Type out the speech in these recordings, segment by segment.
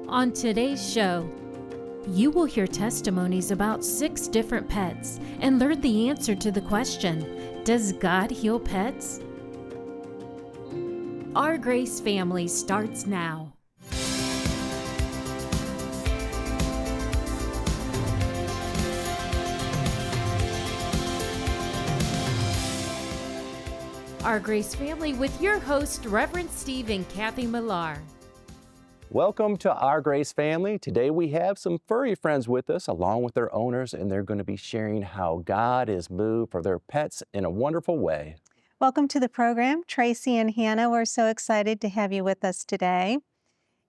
On today's show, you will hear testimonies about 6 different pets and learn the answer to the question, does God heal pets? Our Grace Family starts now. Our Grace Family with your host, Reverend Steve and Kathy Millar. Welcome to Our Grace Family. Today we have some furry friends with us along with their owners, and they're going to be sharing how God is moved for their pets in a wonderful way. Welcome to the program, Tracy and Hannah. We're so excited to have you with us today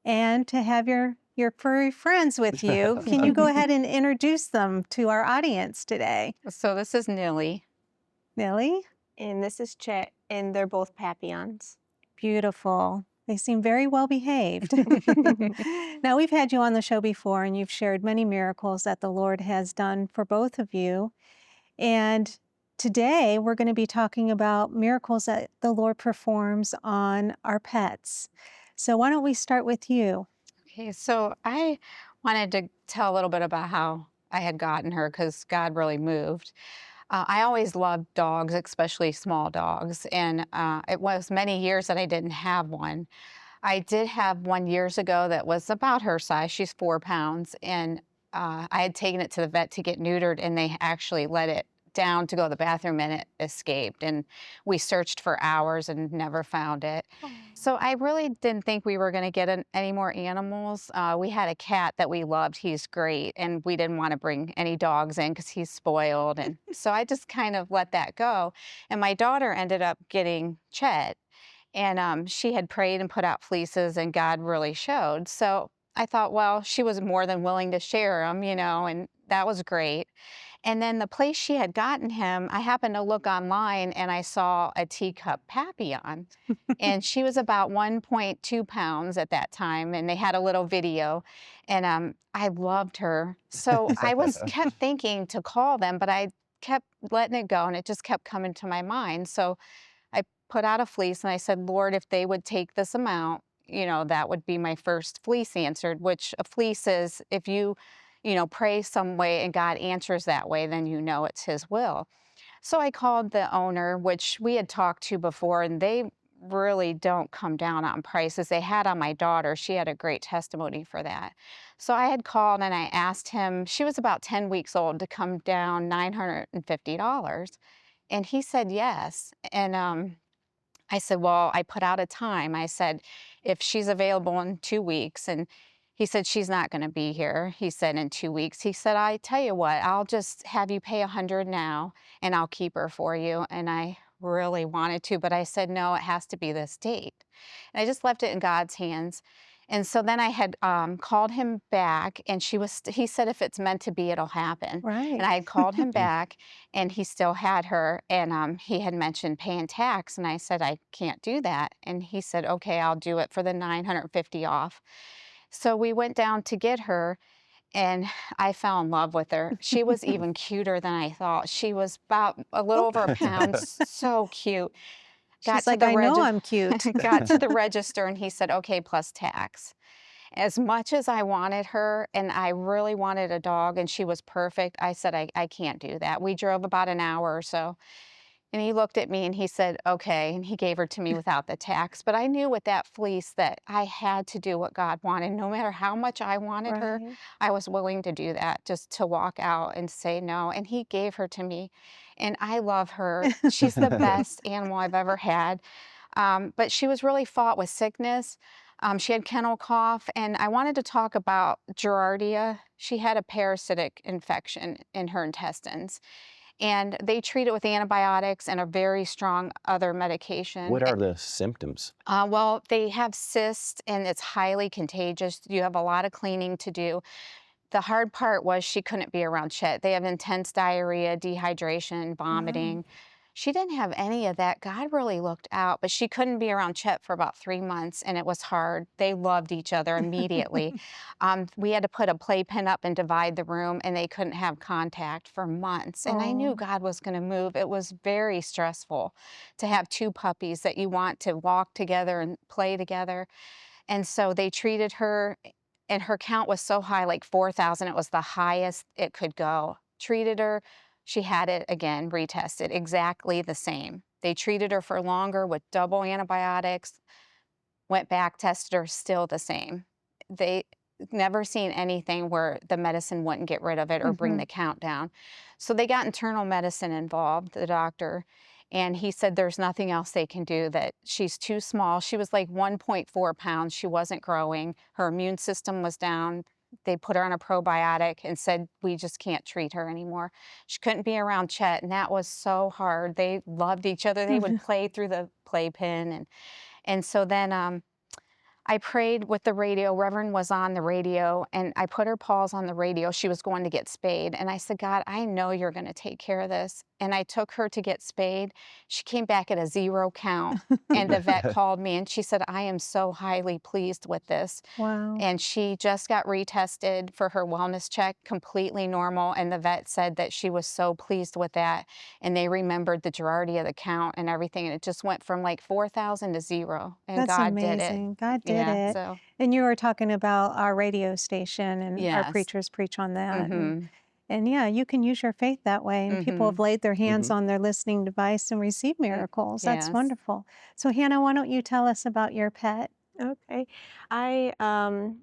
and to have your furry friends with you. Can you go ahead and introduce them to our audience today? So this is Nilly. Nilly? And this is Chet, and they're both Papillons. Beautiful. They seem very well behaved. Now, we've had you on the show before, and you've shared many miracles that the Lord has done for both of you. And today, we're going to be talking about miracles that the Lord performs on our pets. So why don't we start with you? Okay, so I wanted to tell a little bit about how I had gotten her because God really moved. I always loved dogs, especially small dogs, and it was many years that I didn't have one. I did have one years ago that was about her size. She's 4 pounds, and I had taken it to the vet to get neutered, and they actually let it down to go to the bathroom, and it escaped. And we searched for hours and never found it. So I really didn't think we were going to get any more animals. We had a cat that we loved. He's great, and we didn't want to bring any dogs in because he's spoiled. And so I just kind of let that go. And my daughter ended up getting Chet, and she had prayed and put out fleeces, and God really showed. So I thought, well, she was more than willing to share them, and that was great. And then the place she had gotten him, I happened to look online and I saw a teacup Papillon. And she was about 1.2 pounds at that time. And they had a little video. And I loved her. So I kept thinking to call them, but I kept letting it go. And it just kept coming to my mind. So I put out a fleece and I said, Lord, if they would take this amount, that would be my first fleece answered, which a fleece is if you pray some way and God answers that way, then it's His will. So I called the owner, which we had talked to before, and they really don't come down on prices. They had on my daughter. She had a great testimony for that. So I had called and I asked him, she was about 10 weeks old, to come down $950. And he said yes. And I said, well, I put out a time. I said, if she's available in 2 weeks, and he said, she's not going to be here. He said, in 2 weeks. He said, I tell you what, I'll just have you pay $100 now, and I'll keep her for you. And I really wanted to, but I said, no, it has to be this date. And I just left it in God's hands. And so then I had called him back, and he said, if it's meant to be, it'll happen. Right. And I had called him back, and he still had her, and he had mentioned paying tax, and I said, I can't do that. And he said, okay, I'll do it for the $950 off. So we went down to get her, and I fell in love with her. She was even cuter than I thought. She was about a little over a pound, so cute. She's like, I know I'm cute. Got to the register, and he said, okay, plus tax. As much as I wanted her, and I really wanted a dog, and she was perfect, I said, I can't do that. We drove about an hour or so. And he looked at me and he said, okay, and he gave her to me without the tax. But I knew with that fleece that I had to do what God wanted. No matter how much I wanted her, I was willing to do that, just to walk out and say no. And he gave her to me, and I love her. She's the best animal I've ever had. But she was really fought with sickness. She had kennel cough, and I wanted to talk about Giardia. She had a parasitic infection in her intestines. And they treat it with antibiotics and a very strong other medication. What are the symptoms? Well, they have cysts, and it's highly contagious. You have a lot of cleaning to do. The hard part was she couldn't be around Chet. They have intense diarrhea, dehydration, vomiting. She didn't have any of that. God really looked out, but she couldn't be around Chet for about 3 months, and it was hard. They loved each other immediately. We had to put a playpen up and divide the room, and they couldn't have contact for months. And I knew God was going to move. It was very stressful to have 2 puppies that you want to walk together and play together. And so they treated her and her count was so high, like 4,000. It was the highest it could go. Treated her. She had it again, retested, exactly the same. They treated her for longer with double antibiotics, went back, tested her, still the same. They never seen anything where the medicine wouldn't get rid of it or bring Mhm. the count down. So they got internal medicine involved, the doctor, and he said there's nothing else they can do, that she's too small. She was like 1.4 pounds. She wasn't growing. Her immune system was down. They put her on a probiotic and said, we just can't treat her anymore. She couldn't be around Chet, and that was so hard. They loved each other. They would play through the playpen, and so then I prayed with the radio. Reverend was on the radio, and I put her paws on the radio. She was going to get spayed. And I said, God, I know you're going to take care of this. And I took her to get spayed. She came back at a 0 count. And the vet called me and she said, I am so highly pleased with this. Wow. And she just got retested for her wellness check, completely normal. And the vet said that she was so pleased with that. And they remembered the Girardia, the count and everything. And it just went from like 4,000 to 0. And That's God did it. amazing. God did Yeah, it. so, And you were talking about our radio station, and our yes. preachers preach on that. Mm-hmm. And yeah, you can use your faith that way. And people have Mm-hmm. laid their hands Mhm. on their listening device and received miracles. That's Yes. wonderful. So, Hannah, why don't you tell us about your pet? Okay. I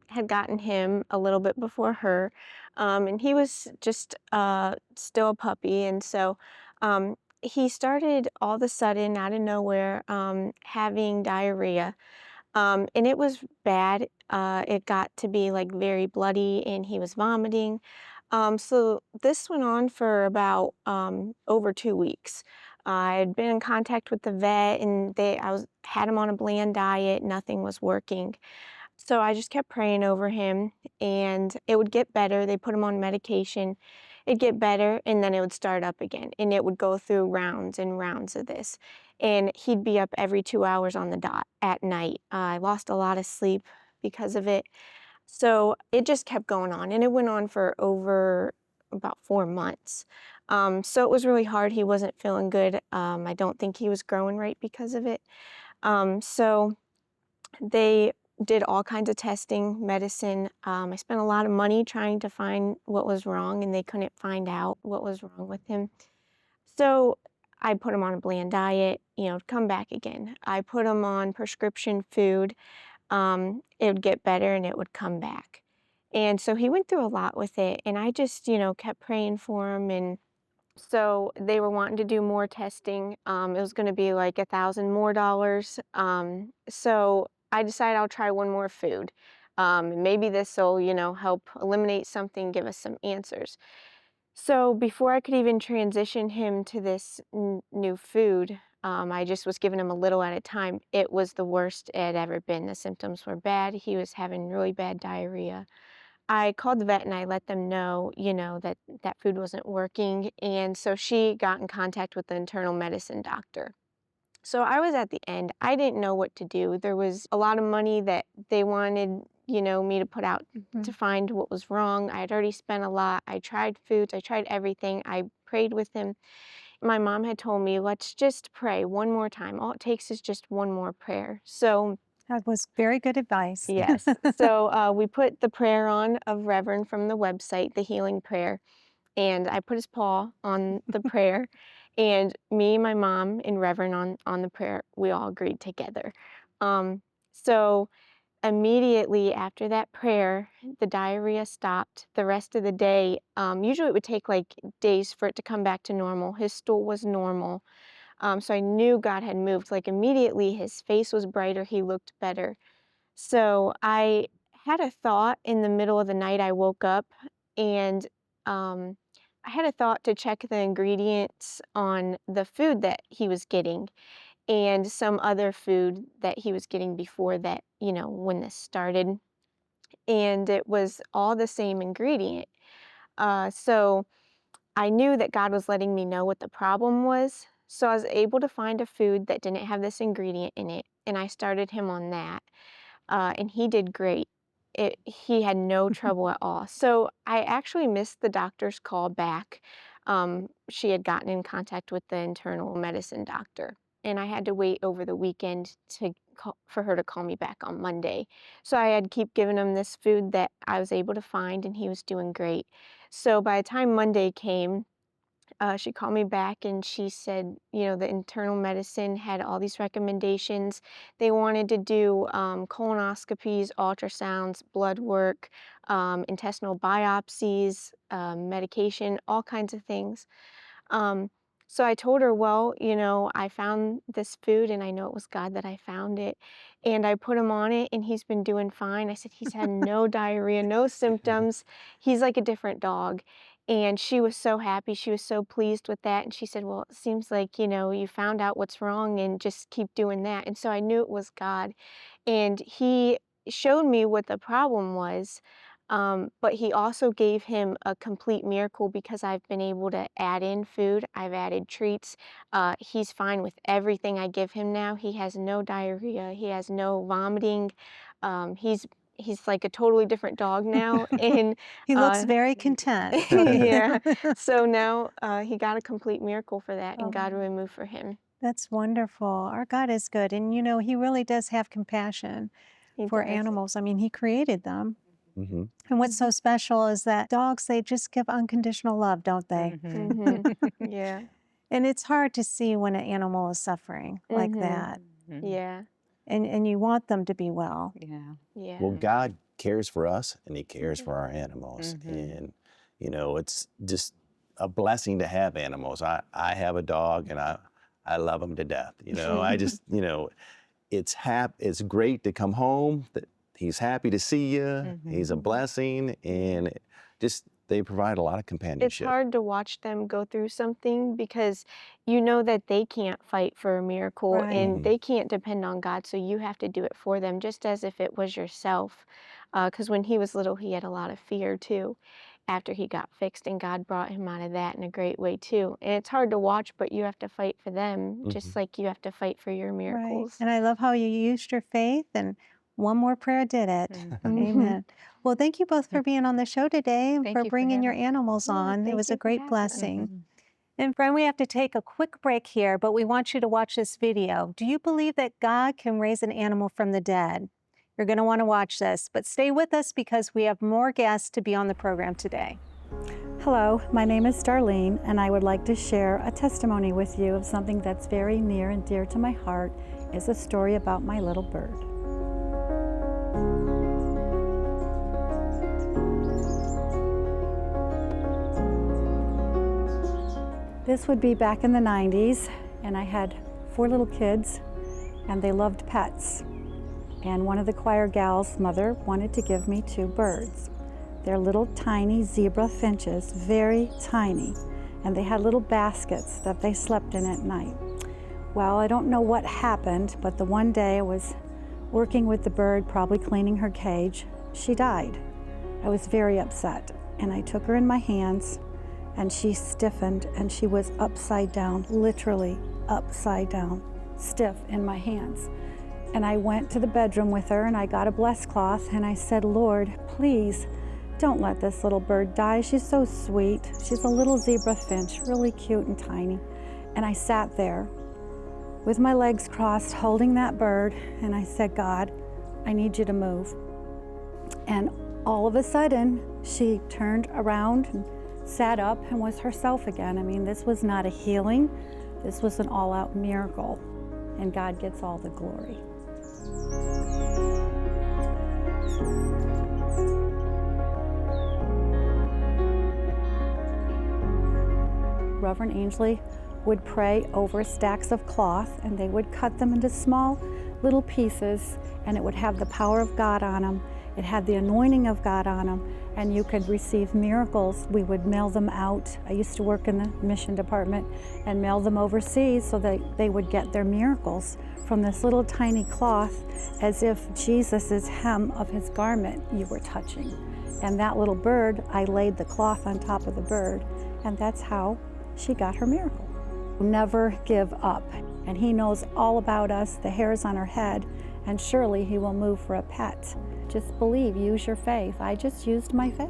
had gotten him a little bit before her, and he was just still a puppy. And so he started all of a sudden, out of nowhere, having diarrhea. And it was bad. It got to be like very bloody, and he was vomiting. So this went on for about over 2 weeks. I had been in contact with the vet, and I was had him on a bland diet. Nothing was working. So I just kept praying over him, and it would get better. They put him on medication. It'd get better, and then it would start up again, and it would go through rounds and rounds of this. And he'd be up every 2 hours on the dot at night. I lost a lot of sleep because of it. So it just kept going on, and it went on for over about 4 months. So it was really hard. He wasn't feeling good. I don't think he was growing right because of it. So they did all kinds of testing, medicine. I spent a lot of money trying to find what was wrong, and they couldn't find out what was wrong with him. So I put him on a bland diet, come back again. I put him on prescription food. It would get better and it would come back. And so he went through a lot with it, and I just, kept praying for him. And so they were wanting to do more testing. It was going to be like $1,000 more. So I decided I'll try one more food. Maybe this will, help eliminate something, give us some answers. So before I could even transition him to this new food, I just was giving him a little at a time. It was the worst it had ever been. The symptoms were bad. He was having really bad diarrhea. I called the vet and I let them know, that that food wasn't working. And so she got in contact with the internal medicine doctor. So I was at the end. I didn't know what to do. There was a lot of money that they wanted, me to put out to find what was wrong. I had already spent a lot. I tried foods. I tried everything. I prayed with him. My mom had told me, let's just pray one more time. All it takes is just one more prayer. So That was very good advice. yes. So we put the prayer on of Reverend from the website, the healing prayer, and I put his paw on the prayer, and me, my mom, and Reverend on the prayer, we all agreed together. So immediately after that prayer, the diarrhea stopped. The rest of the day, usually it would take like days for it to come back to normal. His stool was normal. So I knew God had moved. Like immediately, his face was brighter. He looked better. So I had a thought in the middle of the night. I woke up and I had a thought to check the ingredients on the food that he was getting and some other food that he was getting before that, when this started. And it was all the same ingredient. So I knew that God was letting me know what the problem was. So I was able to find a food that didn't have this ingredient in it. And I started him on that. And he did great. He had no trouble at all. So I actually missed the doctor's call back. She had gotten in contact with the internal medicine doctor, and I had to wait over the weekend to for her to call me back on Monday. So I had keep giving him this food that I was able to find, and he was doing great. So by the time Monday came, she called me back and she said, the internal medicine had all these recommendations. They wanted to do colonoscopies, ultrasounds, blood work, intestinal biopsies, medication, all kinds of things. Um, so I told her, well, I found this food and I know it was God that I found it. And I put him on it and he's been doing fine. I said, he's had no diarrhea, no symptoms. He's like a different dog. And she was so happy. She was so pleased with that. And she said, well, it seems like, you found out what's wrong and just keep doing that. And so I knew it was God. And he showed me what the problem was. But he also gave him a complete miracle because I've been able to add in food. I've added treats. He's fine with everything I give him now. He has no diarrhea. He has no vomiting. He's like a totally different dog now. And He looks very content. yeah. So now he got a complete miracle for that, and God Oh. really moved for him. That's wonderful. Our God is good. And he really does have compassion He for does. animals. I mean, he created them. Mm-hmm. And what's so special is that dogs, they just give unconditional love, don't they? Yeah. And it's hard to see when an animal is suffering like Mhm. that. Yeah. And you want them to be well. Yeah. Yeah. Well, God cares for us and he cares for our animals. Mhm. And, it's just a blessing to have animals. I have a dog and I love him to death. I just, it's great to come home. That he's happy to see you. He's a blessing, and they provide a lot of It's companionship. hard to watch them go through something because you know that they can't fight for a miracle Right. and they can't depend on God, so you have to do it for them, just as if it was yourself. Because when he was little, he had a lot of fear too after he got fixed, and God brought him out of that in a great way too. And it's hard to watch, but you have to fight for them, just like you have to fight for your Right. miracles. And I love how you used your faith, and one more prayer did it. Mhm. Amen. Well, thank you both for being on the show today and Thank for you for bringing your having animals Yeah, on. It thank was you a for great having us. blessing. And friend, we have to take a quick break here, but we want you to watch this video. Do you believe that God can raise an animal from the dead? You're going to want to watch this, but stay with us because we have more guests to be on the program today. Hello, my name is Darlene, and I would like to share a testimony with you of something that's very near and dear to my heart. It's a story about my little bird. This would be back in the 90s, and I had 4 little kids, and they loved pets. And one of the choir gals' mother wanted to give me 2 birds. They're little tiny zebra finches, very tiny, and they had little baskets that they slept in at night. Well, I don't know what happened, but the one day I was working with the bird, probably cleaning her cage, she died. I was very upset, and I took her in my hands, and she stiffened, and she was upside down, literally upside down, stiff in my hands. And I went to the bedroom with her, and I got a blessed cloth, and I said, Lord, please, don't let this little bird die. She's so sweet. She's a little zebra finch, really cute and tiny. And I sat there with my legs crossed, holding that bird, and I said, God, I need you to move. And all of a sudden, she turned around and sat up and was herself again. I mean, this was not a healing. This was an all-out miracle, and God gets all the glory. Reverend Ainsley would pray over stacks of cloth, and they would cut them into small little pieces, and it would have the power of God on them. It had the anointing of God on them, and you could receive miracles. We would mail them out. I used to work in the mission department and mail them overseas so that they would get their miracles from this little tiny cloth, as if Jesus' hem of his garment you were touching. And that little bird, I laid the cloth on top of the bird, and that's how she got her miracle. Never give up. And he knows all about us, the hairs on our head, and surely he will move for a pet. Just believe, use your faith. I just used my faith.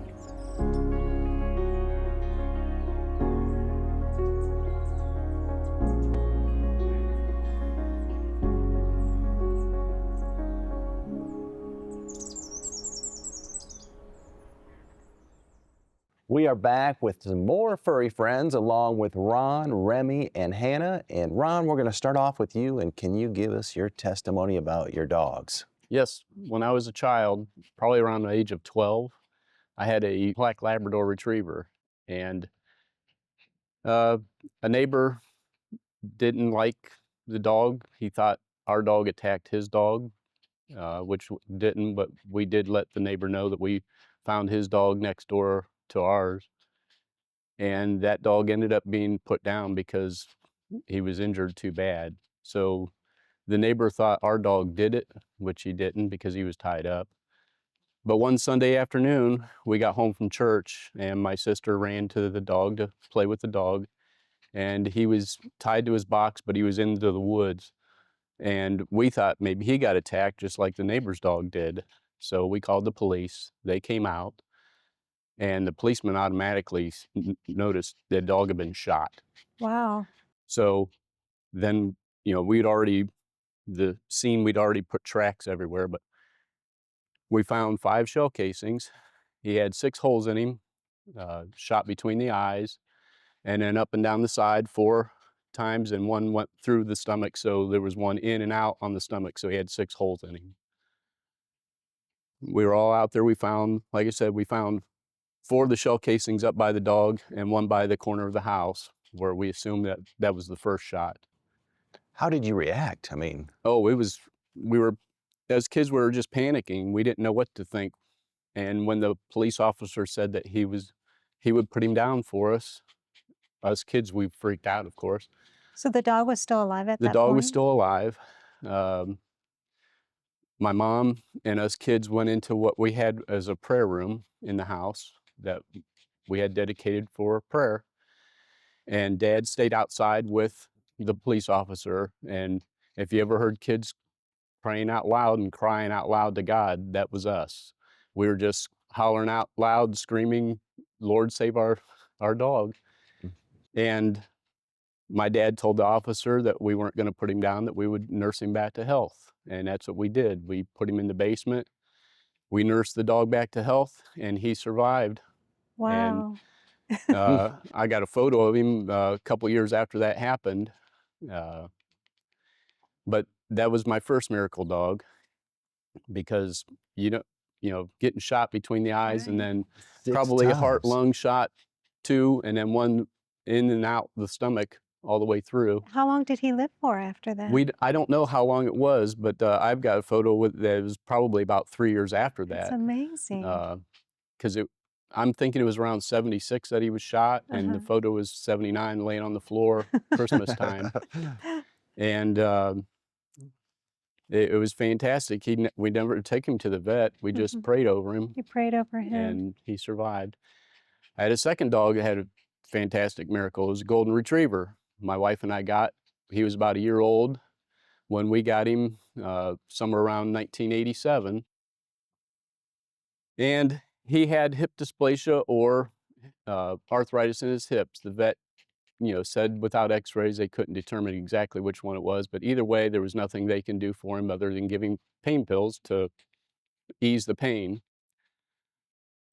We are back with some more furry friends along with Ron, Remy, and Hannah. And Ron, we're going to start off with you. And can you give us your testimony about your dogs? Yes, when I was a child, probably around the age of 12, I had a black Labrador retriever. And a neighbor didn't like the dog. He thought our dog attacked his dog, which didn't, but we did let the neighbor know that we found his dog next door to ours. And that dog ended up being put down because he was injured too bad. So the neighbor thought our dog did it, which he didn't because he was tied up. But one Sunday afternoon, we got home from church and my sister ran to the dog to play with the dog. And he was tied to his box, but he was into the woods. And we thought maybe he got attacked just like the neighbor's dog did. So we called the police. They came out. And the policeman automatically noticed the dog had been shot. Wow. So then, we'd already put tracks everywhere, but we found 5 shell casings. He had 6 holes in him, shot between the eyes, and then up and down the side 4 times, and 1 went through the stomach, so there was 1 in and out on the stomach, so he had 6 holes in him. We were all out there. We found, like I said, 4 of the shell casings up by the dog and 1 by the corner of the house where we assumed that was the first shot. How did you react? I mean, as kids, we were just panicking. We didn't know what to think. And when the police officer said that he would put him down for us kids, we freaked out, of course. So the dog was still alive at that point? The dog was still alive. My mom and us kids went into what we had as a prayer room in the house that we had dedicated for prayer. And Dad stayed outside with the police officer. And if you ever heard kids praying out loud and crying out loud to God, that was us. We were just hollering out loud, screaming, "Lord, save our dog." And my dad told the officer that we weren't going to put him down, that we would nurse him back to health. And that's what we did. We put him in the basement. We nursed the dog back to health, and he survived. Wow. And I got a photo of him a couple years after that happened. But that was my first miracle dog, because getting shot between the eyes, and then 6 probably a heart times. lung shot 2, and then 1 in and out the stomach all the way through. How long did he live for after that? I don't know how long it was, but I've got a photo that was probably about 3 years after That's that. amazing. Because I'm thinking it was around 76 that he was shot, and the photo was 79 laying on the floor Christmas time. And it was fantastic. We never take him to the vet. We just prayed over him. You prayed over him. And he survived. I had a second dog that had a fantastic miracle. It was a golden retriever. My wife and I he was about a year old when we got him, somewhere around 1987. And he had hip dysplasia or arthritis in his hips. The vet, said without x-rays they couldn't determine exactly which one it was, but either way, there was nothing they can do for him other than giving pain pills to ease the pain.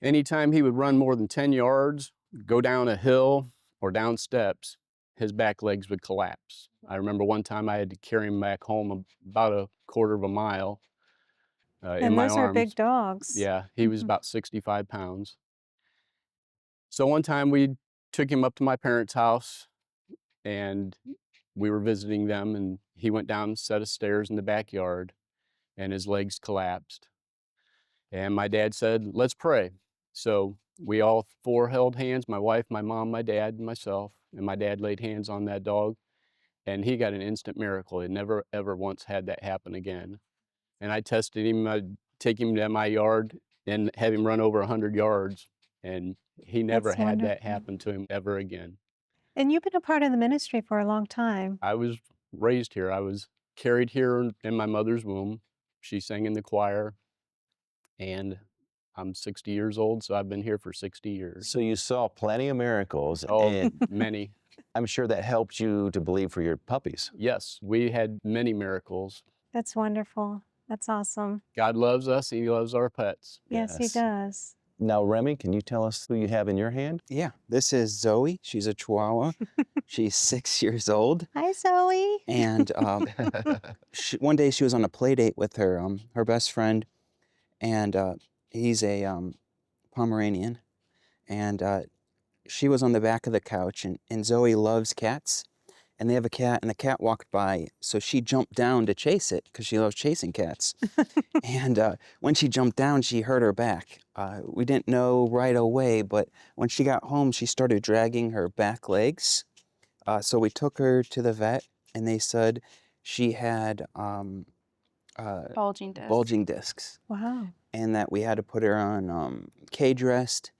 Anytime he would run more than 10 yards, go down a hill or down steps, his back legs would collapse. I remember one time I had to carry him back home about a quarter of a mile in my arms. And those are big dogs. Yeah, he was about 65 pounds. So one time we took him up to my parents' house, and we were visiting them, and he went down a set of stairs in the backyard, and his legs collapsed. And my dad said, "Let's pray." So we all 4 held hands, my wife, my mom, my dad, and myself, and my dad laid hands on that dog, and he got an instant miracle. He never, ever once had that happen again. And I tested him, I'd take him to my yard and have him run over 100 yards, and he never That's had that wonderful. happen to him ever again. And you've been a part of the ministry for a long time. I was raised here. I was carried here in my mother's womb. She sang in the choir, and I'm 60 years old, so I've been here for 60 years. So you saw plenty of miracles, Oh, and many. I'm sure that helped you to believe for your puppies. Yes, we had many miracles. That's wonderful. That's awesome. God loves us, and He loves our pets. Yes, he Yes. does. Now, Remy, can you tell us who you have in your hand? Yeah, this is Zoe. She's a Chihuahua. She's 6 years old. Hi, Zoe. And one day she was on a play date with her best friend, and he's a Pomeranian. And she was on the back of the couch, and Zoe loves cats. And they have a cat, and the cat walked by, so she jumped down to chase it because she loves chasing cats. And when she jumped down, she hurt her back. We didn't know right away, but when she got home, she started dragging her back legs. So we took her to the vet, and they said she had Bulging disc. bulging discs, Wow. and that we had to put her on cage rest,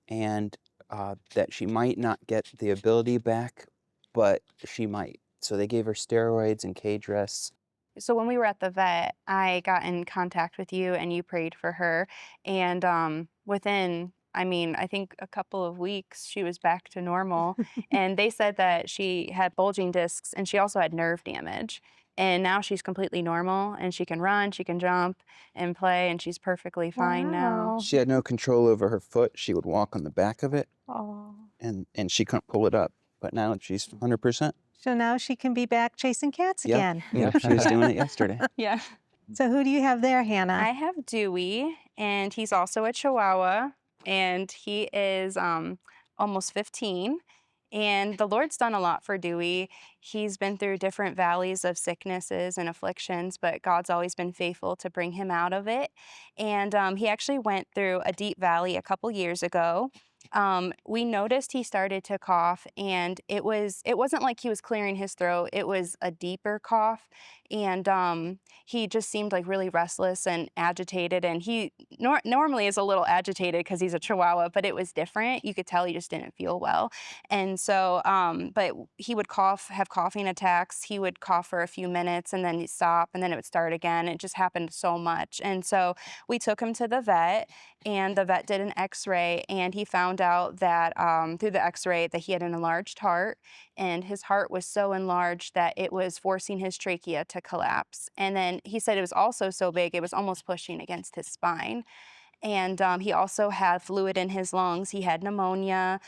and that she might not get the ability back, but she might. So they gave her steroids and cage rests. So when we were at the vet, I got in contact with you and you prayed for her. And within, I think a couple of weeks, she was back to normal. And they said that she had bulging discs and she also had nerve damage. And now she's completely normal and she can run, she can jump and play, and she's perfectly fine now. Wow. She had no control over her foot. She would walk on the back of it, Oh. and she couldn't pull it up. But now she's 100%. So now she can be back chasing cats Yep. again. Yep, she was doing it yesterday. Yeah. So who do you have there, Hannah? I have Dewey, and he's also a Chihuahua, and he is almost 15. And the Lord's done a lot for Dewey. He's been through different valleys of sicknesses and afflictions, but God's always been faithful to bring him out of it. And he actually went through a deep valley a couple years ago. We noticed he started to cough, and it wasn't like he was clearing his throat. It was a deeper cough, and he just seemed like really restless and agitated. And he normally is a little agitated because he's a Chihuahua, but it was different. You could tell he just didn't feel well. And so, but he would have coughing attacks. He would cough for a few minutes and then he'd stop, and then it would start again. It just happened so much. And so we took him to the vet, and the vet did an x-ray, and he found out that through the x-ray that he had an enlarged heart, and his heart was so enlarged that it was forcing his trachea to collapse. And then he said it was also so big it was almost pushing against his spine. And he also had fluid in his lungs. He had pneumonia.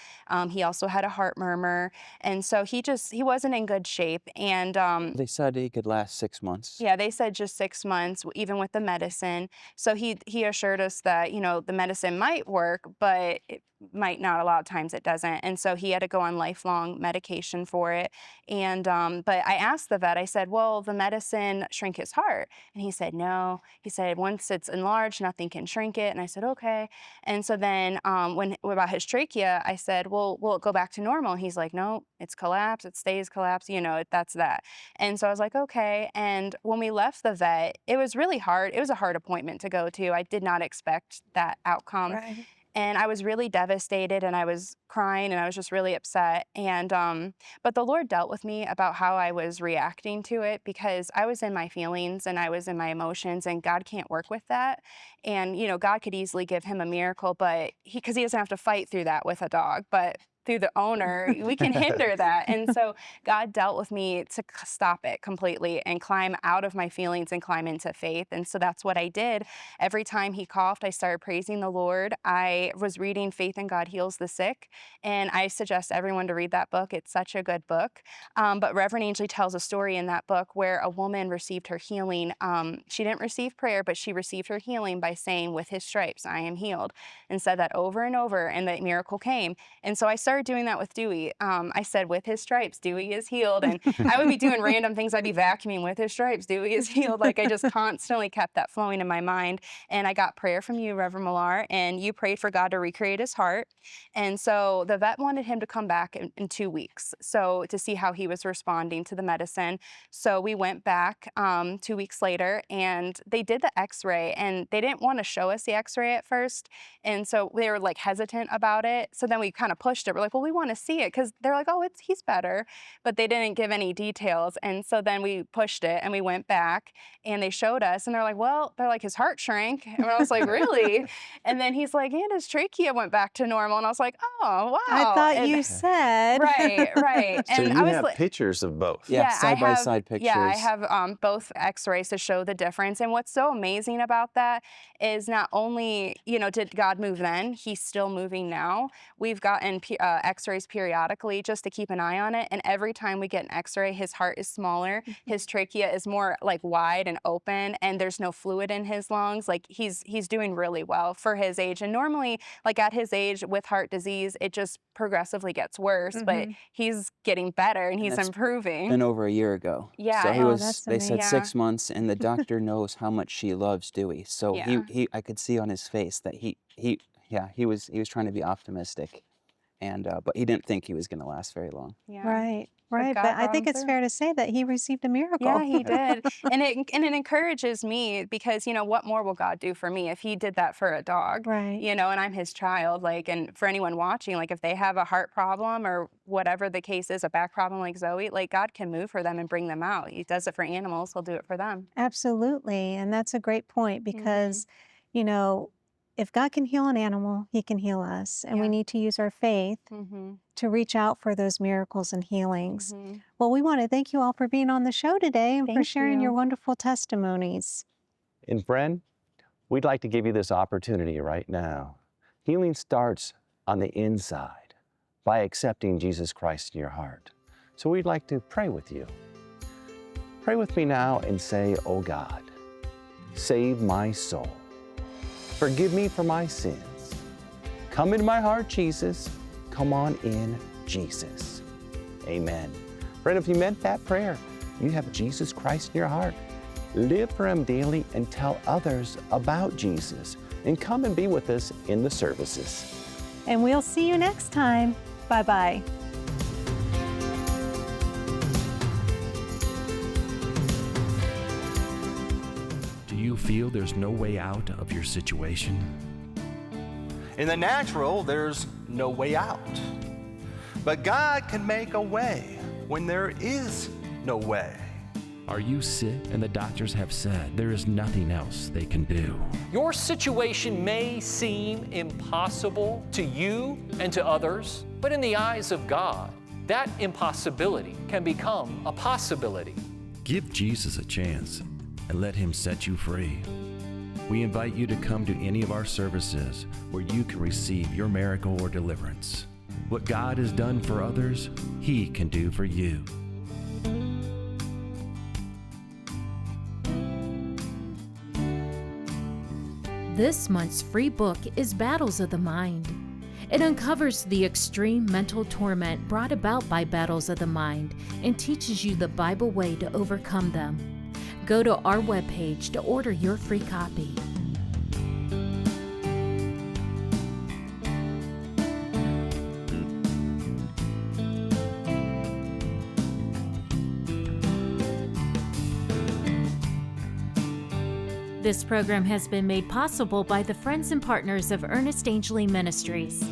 He also had a heart murmur. And so he wasn't in good shape. And They said he could last 6 months. yeah, they said just 6 months, even with the medicine. So he assured us that, the medicine might work, but it might not. A lot of times it doesn't. And so he had to go on lifelong medication for it. And but I asked the vet, I said, will the medicine shrink his heart? And he said, no. He said, once it's enlarged, nothing can shrink it. And I said, okay. And so then when about his trachea, I said, well, will it go back to normal? And he's like, no, it's collapsed. It stays collapsed. That's that. And so I was like, okay. And when we left the vet, it was really hard. It was a hard appointment to go to. I did not expect that outcome. Right. And I was really devastated, and I was crying, and I was just really upset. And but the Lord dealt with me about how I was reacting to it, because I was in my feelings and I was in my emotions, and God can't work with that. And God could easily give him a miracle, but because he doesn't have to fight through that with a dog, but through the owner, we can hinder that. And so God dealt with me to stop it completely and climb out of my feelings and climb into faith. And so that's what I did. Every time he coughed, I started praising the Lord. I was reading Faith in God Heals the Sick, and I suggest everyone to read that book. It's such a good book. But Reverend Angley tells a story in that book where a woman received her healing. She didn't receive prayer, but she received her healing by saying, with his stripes, I am healed, and said that over and over, and the miracle came. And so I started doing that with Dewey. I said, with his stripes, Dewey is healed. And I would be doing random things. I'd be vacuuming, with his stripes, Dewey is healed. Like, I just constantly kept that flowing in my mind. And I got prayer from you, Reverend Millar, and you prayed for God to recreate his heart. And so the vet wanted him to come back in 2 weeks, so to see how he was responding to the medicine. So we went back 2 weeks later, and they did the x-ray, and they didn't want to show us the x-ray at first. And so they were like hesitant about it. So then we kind of pushed it. We're We're like, well, we want to see it, because they're like, oh, he's better, but they didn't give any details. And so then we pushed it and we went back and they showed us, and they're like, his heart shrank. And I was like, really? And then he's like, and his trachea went back to normal. And I was like, oh, wow. I thought you said. Right. So And you I was have like, pictures of both. Yeah, I have side-by-side pictures. Yeah, I have both x-rays to show the difference. And what's so amazing about that is not only, did God move then, he's still moving now. We've gotten x-rays periodically just to keep an eye on it. And every time we get an x-ray, his heart is smaller. His trachea is more like wide and open, and there's no fluid in his lungs. Like he's doing really well for his age. And normally, like at his age with heart disease, it just progressively gets worse, but he's getting better and he's improving. Been over a year ago. Yeah. So he Oh, was, that's they said amazing. 6 months, and the doctor knows how much she loves Dewey. So Yeah. I could see on his face that he was trying to be optimistic, and but he didn't think he was going to last very long. Yeah. Right. But God I brought think him it's through. fair to say that he received a miracle. Yeah, he did. And it encourages me, because, what more will God do for me if he did that for a dog? Right. And I'm his child, and for anyone watching, if they have a heart problem or whatever the case is, a back problem like Zoe, God can move for them and bring them out. He does it for animals, he'll do it for them. Absolutely. And that's a great point because, if God can heal an animal, he can heal us. And we Yeah. need to use our faith to reach out for those miracles and healings. Well, we want to thank you all for being on the show today and for Thank sharing your you. wonderful testimonies. And friend, we'd like to give you this opportunity right now. Healing starts on the inside by accepting Jesus Christ in your heart. So we'd like to pray with you. Pray with me now and say, "Oh God, save my soul. Forgive me for my sins. Come into my heart, Jesus. Come on in, Jesus." Amen. Friend, if you meant that prayer, you have Jesus Christ in your heart. Live for him daily and tell others about Jesus. And come and be with us in the services. And we'll see you next time. Bye-bye. Do you feel there's no way out of your situation? In the natural, there's no way out. But God can make a way when there is no way. Are you sick and the doctors have said there is nothing else they can do? Your situation may seem impossible to you and to others, but in the eyes of God, that impossibility can become a possibility. Give Jesus a chance and let him set you free. We invite you to come to any of our services where you can receive your miracle or deliverance. What God has done for others, he can do for you. This month's free book is Battles of the Mind. It uncovers the extreme mental torment brought about by battles of the mind and teaches you the Bible way to overcome them. Go to our webpage to order your free copy. This program has been made possible by the friends and partners of Ernest Angley Ministries.